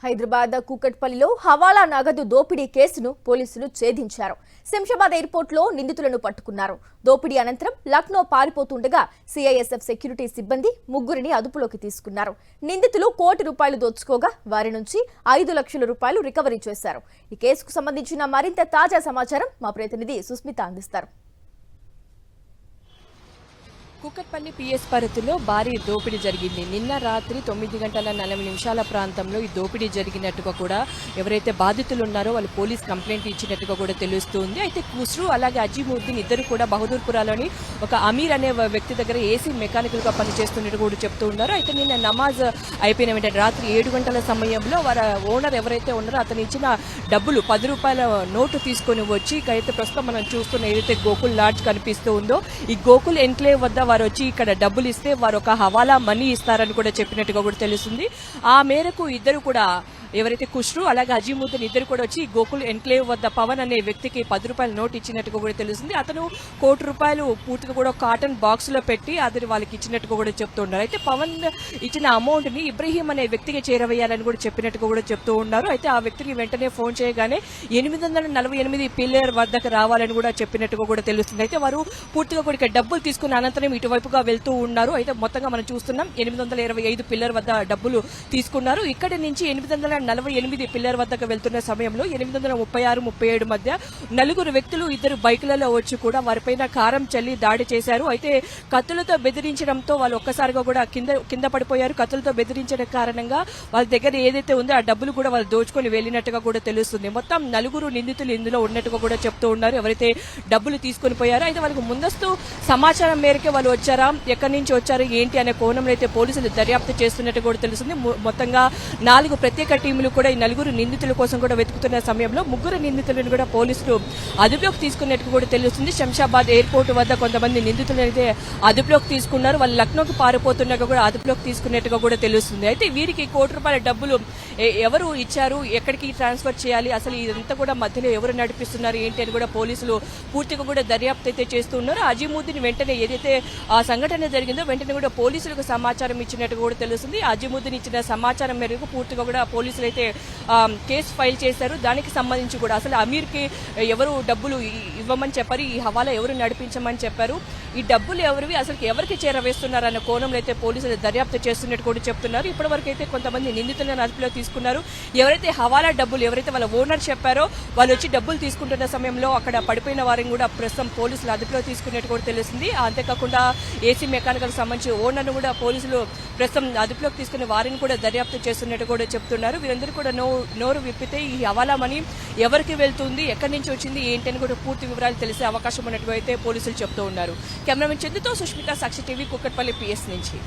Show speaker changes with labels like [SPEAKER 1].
[SPEAKER 1] హైదరాబాద్ కూకట్పల్లిలో హవాలా నగదు దోపిడీ కేసును పోలీసులు ఛేదించారు. శంషాబాద్ ఎయిర్పోర్ట్లో నిందితులను పట్టుకున్నారు. దోపిడీ అనంతరం లక్నో పారిపోతుండగా సిఐఎస్ఎఫ్ సెక్యూరిటీ సిబ్బంది ముగ్గురిని అదుపులోకి తీసుకున్నారు. నిందితులు ₹1 కోటి దోచుకోగా వారి నుంచి ₹5 లక్షల రికవరీ చేశారు. ఈ కేసుకు సంబంధించిన మరింత తాజా సమాచారం మా ప్రతినిధి సుస్మిత అందిస్తారు.
[SPEAKER 2] కూకట్పల్లి పిఎస్ పరిధిలో భారీ దోపిడీ జరిగింది. నిన్న రాత్రి 9:40 ప్రాంతంలో ఈ దోపిడీ జరిగినట్టుగా కూడా ఎవరైతే బాధితులు ఉన్నారో వాళ్ళు పోలీస్ కంప్లైంట్ ఇచ్చినట్టుగా కూడా తెలుస్తుంది. అయితే ఖుస్రూ అలాగే అజీముద్దీన్ ఇద్దరు కూడా బహదూర్పురాలోని ఒక అమీర్ అనే వ్యక్తి దగ్గర ఏసీ మెకానికల్ గా పనిచేస్తున్నట్టు కూడా చెప్తూ ఉన్నారు. అయితే నిన్న నమాజ్ అయిపోయిన వెంటనే రాత్రి 7 గంటల సమయంలో వారి ఓనర్ ఎవరైతే ఉన్నారో అతను ఇచ్చిన డబ్బులు ₹10 నోటు తీసుకొని వచ్చి అయితే ప్రస్తుతం మనం చూస్తున్న ఏదైతే గోకుల్ లాడ్జ్ కనిపిస్తూ ఉందో ఈ గోకుల్ ఎన్క్లేవ్ వద్ద వారు వచ్చి ఇక్కడ డబ్బులు ఇస్తే వారు ఒక హవాలా మనీ ఇస్తారని కూడా చెప్పినట్టుగా కూడా తెలుస్తుంది. ఆ మేరకు ఇద్దరు కూడా ఎవరైతే ఖుస్రూ అలాగే అజీముద్దీన్ ఇద్దరు కూడా వచ్చి గోకుల్ ఎన్క్లేవ్ వద్ద పవన్ అనే వ్యక్తికి ₹10 నోట్ ఇచ్చినట్టుగా కూడా తెలుస్తుంది. అతను ₹1 కోటి పూర్తిగా కూడా కాటన్ బాక్స్ లో పెట్టి అది వాళ్ళకి ఇచ్చినట్టుగా కూడా చెప్తూ ఉన్నారు. అయితే పవన్ ఇచ్చిన అమౌంట్ ని ఇబ్రహీం అనే వ్యక్తికి చేరవేయాలని కూడా చెప్పినట్టుగా కూడా చెప్తూ ఉన్నారు. అయితే ఆ వ్యక్తికి వెంటనే ఫోన్ చేయగానే 848 పిల్లర్ వద్దకు రావాలని కూడా చెప్పినట్టుగా కూడా తెలుస్తుంది. అయితే వారు పూర్తిగా కూడా డబ్బులు తీసుకున్న అనంతరం ఇటువైపుగా వెళ్తూ ఉన్నారు. అయితే మొత్తంగా మనం చూస్తున్నాం 825 పిల్లర్ వద్ద డబ్బులు తీసుకున్నారు. ఇక్కడి నుంచి 848 పిల్లర్ వద్దకు వెళ్తున్న సమయంలో 836-37 మధ్య 4 వ్యక్తులు ఇద్దరు బైకులలో వచ్చి కూడా వారిపైన కారం చల్లి దాడి చేశారు. అయితే కత్తులతో బెదిరించడంతో వాళ్ళు ఒక్కసారిగా కూడా కింద పడిపోయారు. కత్తులతో బెదిరించడం కారణంగా వాళ్ళ దగ్గర ఏదైతే ఉందో ఆ డబ్బులు కూడా వాళ్ళు దోచుకొని వెళ్లినట్టుగా కూడా తెలుస్తుంది. మొత్తం 4 నిందితులు ఇందులో ఉన్నట్టుగా కూడా చెప్తూ ఉన్నారు. ఎవరైతే డబ్బులు తీసుకొని పోయారో అయితే వాళ్ళకి ముందస్తు సమాచారం మేరకే వాళ్ళు వచ్చారా, ఎక్కడి నుంచి వచ్చారు ఏంటి అనే కోణంలో అయితే పోలీసులు దర్యాప్తు చేస్తున్నట్టు కూడా తెలుస్తుంది. మొత్తంగా 4 ప్రత్యేక టీములు కూడా ఈ 4 నిందితుల కోసం కూడా వెతుకుతున్న సమయంలో 3 నిందితులను కూడా పోలీసులు అదుపులోకి తీసుకున్నట్టు కూడా తెలుస్తుంది. శంషాబాద్ ఎయిర్పోర్ట్ వద్ద కొంతమంది నిందితులు అయితే అదుపులోకి తీసుకున్నారు. వాళ్ళు లక్నోకి పారిపోతున్నట్టుగా కూడా అదుపులోకి తీసుకున్నట్టుగా కూడా తెలుస్తుంది. అయితే వీరికి ₹1 కోటి డబ్బులు ఎవరు ఇచ్చారు, ఎక్కడికి ట్రాన్స్ఫర్ చేయాలి, అసలు ఇదంతా కూడా మధ్యలో ఎవరు నడిపిస్తున్నారు ఏంటి అని కూడా పోలీసులు పూర్తిగా కూడా దర్యాప్తు అయితే చేస్తున్నారు. అజీముద్దీన్ వెంటనే ఏదైతే ఆ సంఘటన జరిగిందో వెంటనే కూడా పోలీసులకు సమాచారం ఇచ్చినట్టు కూడా తెలుస్తుంది. అజీముద్దీన్ ఇచ్చిన సమాచారం మేరకు పూర్తిగా కూడా పోలీసులు అయితే కేసు ఫైల్ చేశారు. దానికి సంబంధించి కూడా అసలు అమీర్ కి ఎవరు డబ్బులు ఇవ్వమని చెప్పారు, ఈ హవాలా ఎవరు నడిపించమని చెప్పారు, ఈ డబ్బులు ఎవరివి, అసలు ఎవరికి చేరవేస్తున్నారు అన్న కోణంలో అయితే పోలీసులు దర్యాప్తు చేస్తున్నట్టు కూడా చెప్తున్నారు. ఇప్పటి వరకు అయితే కొంతమంది నిందితులను అదుపులో తీసుకున్నారు. ఎవరైతే హవాలా డబ్బులు ఎవరైతే వాళ్ళ ఓనర్ చెప్పారో వాళ్ళు వచ్చి డబ్బులు తీసుకుంటున్న సమయంలో అక్కడ పడిపోయిన వారిని కూడా ప్రస్తుతం పోలీసులు అదుపులో తీసుకున్నట్టు కూడా తెలుస్తుంది. అంతేకాకుండా ఏసీ మెకానికల్ సంబంధించి ఓనర్ను కూడా పోలీసులు ప్రస్తుతం అదుపులోకి తీసుకుని వారిని కూడా దర్యాప్తు చేస్తున్నట్టు కూడా చెప్తున్నారు. వీరందరూ కూడా నోరు విప్పితే ఈ హవాలా మనీ ఎవరికి వెళ్తుంది, ఎక్కడి నుంచి వచ్చింది ఏంటి అని కూడా పూర్తి వివరాలు తెలిసే అవకాశం ఉన్నట్టు అయితే పోలీసులు చెప్తూ ఉన్నారు. కెమెరామెన్ చందుతో సుష్మిత, సాక్షి టీవీ, కూకట్పల్లి పిఎస్ నుంచి.